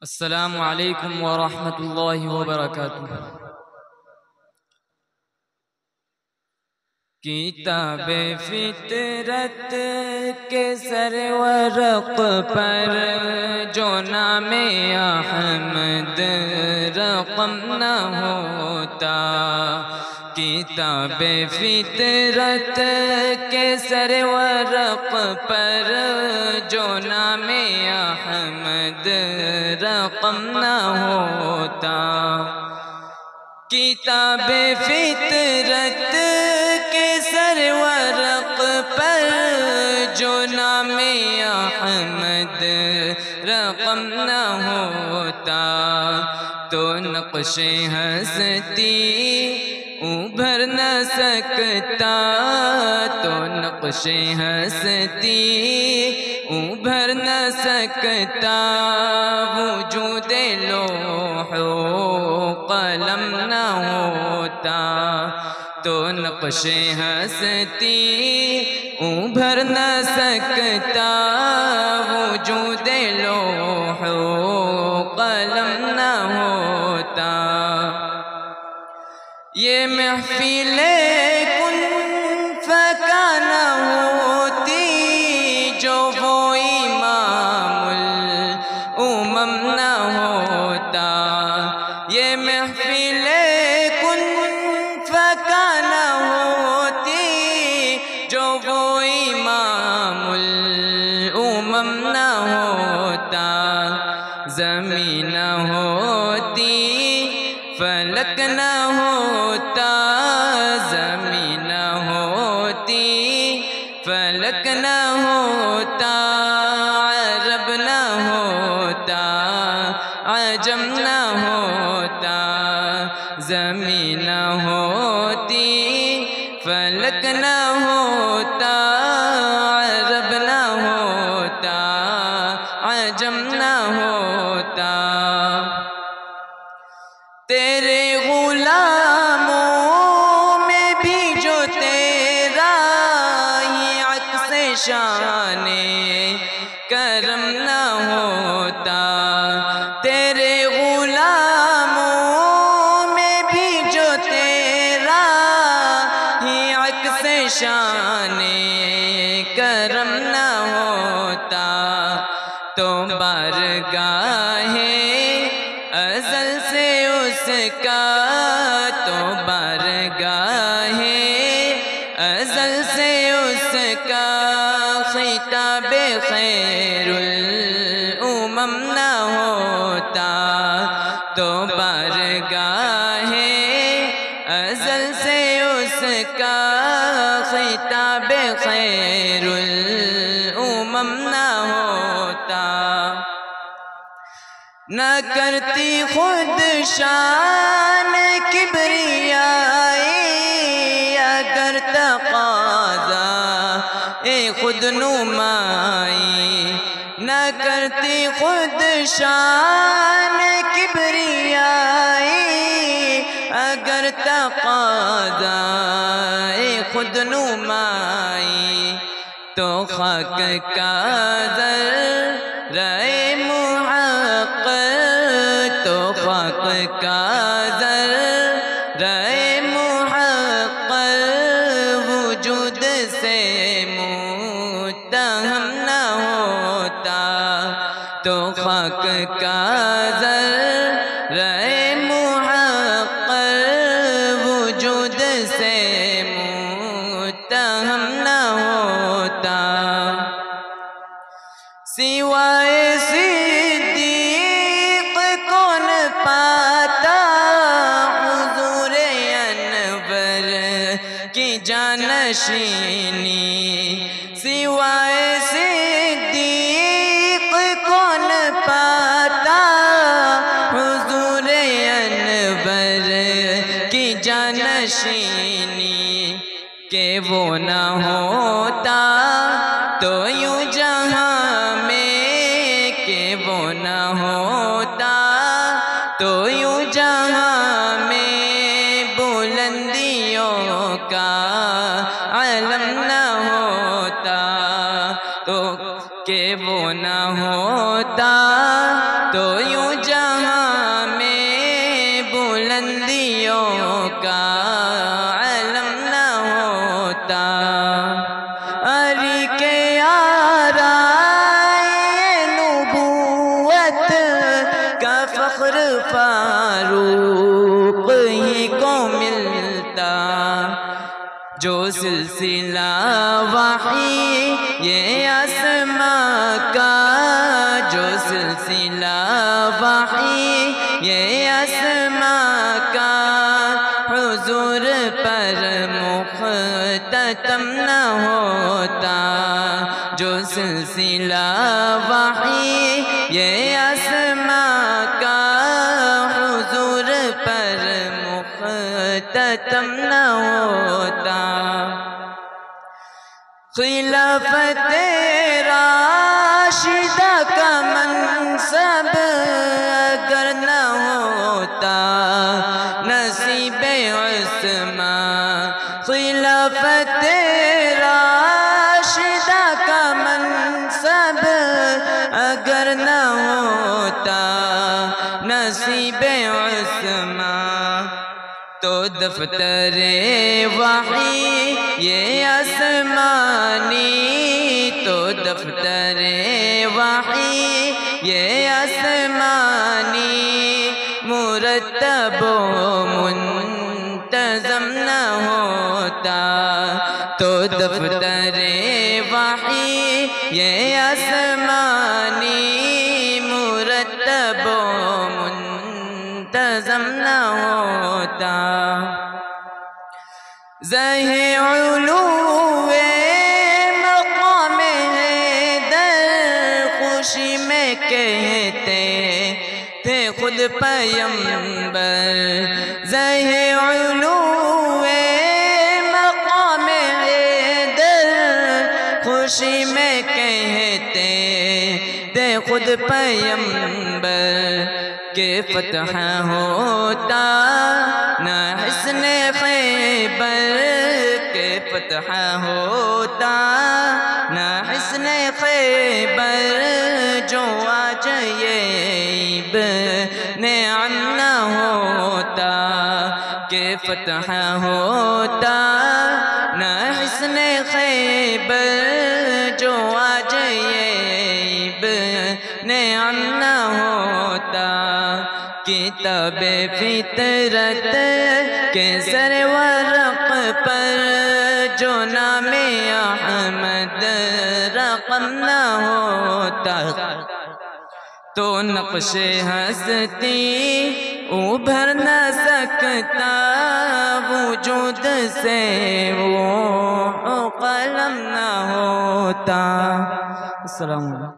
السلام علیکم ورحمۃ اللہ وبرکاتہ۔ کتاب فطرت کے سرورق پر جو نام احمد رقم نہ ہوتا، کتاب فطرت کے سرورق پر جو نام احمد رقم نہ ہوتا، کتاب فطرت کے سرورق پر جو نام احمد رقم نہ ہوتا، تو نقش ہستی ابھر نہ سکتا، تو نقش ہستی ابھر نہ سکتا، وجود لوح و قلم نہ ہوتا، تو نقش ہستی ابھر نہ سکتا، وجود لوح و قلم نہ ہوتا۔ یہ محفل کن فکان ہوتی جو وہ امام الامم نہ ہوتا، یہ محفل کن فکان ہوتی جو وہ امام الامم نہ ہوتا، زمین نہ ہوتی فلک نہ ہوتا، زمین نہ ہوتی فلک نہ ہوتا، عرب نہ ہوتا عجم نہ ہوتا، زمین نہ ہوتی فلک نہ ہوتا، عرب نہ ہوتا عجم نہ ہوتا۔ تیرے غلاموں میں بھی جو تیرا ہی عکس شان کرم نہ ہوتا، تیرے غلاموں میں بھی جو تیرا ہی عکس شان کرم نہ ہوتا، تو بارگاہ ازل سے اس کا، تو بارگاہ ازل سے اس کا خطاب خیر الامم نہ ہوتا، تو بارگاہ ازل سے اس کا خطاب خیر الامم نہ ہوتا، نہ کرتی خود شان کبریائی اگر تقاضا خود نمائی، نہ کرتی خود شان کبریائی اگر تقاضا خود نمائی، تو خاک کا ذرہ محق، تو خاک کا ذرہ محق وجود سے متہم نہ ہوتا، تو خاک کا ذرہ محق وجود سے متہم نہ ہوتا، سوائے صدیق کون پاتا حضور انور کی جانشینی، سوائے صدیق کون پاتا حضور انور کی جانشینی، کہ وہ نہ ہوتا تو یوں جہاں میں، کہ وہ نہ ہوتا تو یوں جہاں میں بلندیوں کا علم نہ ہوتا، تو کہ وہ نہ ہوتا تو یوں نبوت کا فخر فاروق ہی کو ملتا، جو سلسلہ وحی یہ آسماں کا، جو سلسلہ وحی یہ آسماں کا، حضور پر مختتم نہ ہوتا، جو سلسلہ وحی یہ آسماں کا، حضور پر مختتم نہ ہوتا۔ خلافت راشدہ کا منصب اگر نہ ہوتا، نصیب عثمان۔ خلافت راشدہ کا منصب اگر نہ ہوتا، نصیب عثمان، تو دفتر وحی یہ آسمانی، تو دفتر وحی یہ آسمانی، مرتب و منتظم نہ ہوتا، تو دفتر وحی یہ آسمانی، مرتب و منتظم نہ ہوتا۔ زہ علو مقام حیدر خوشی میں کہتے تھے خود پیمبر، زہ علو مقام حیدر خوشی میں کہتے تھے خود پیمبر، کہ فتح ہوتا نہ حصن خیبر، کہ فتح ہوتا نہ حصن خیبر، جو آج یہ ابن عم نہ ہوتا، کہ فتح ہوتا نہ حصن خیبر، جو آج یہ ابن عم نہ ہوتا۔ کتاب فطرت کے سر ورق پر جو نام احمد رقم نہ ہوتا، تو نقش ہستی ابھر نہ سکتا، وجود سے وہ قلم نہ ہوتا۔ السلام علیکم۔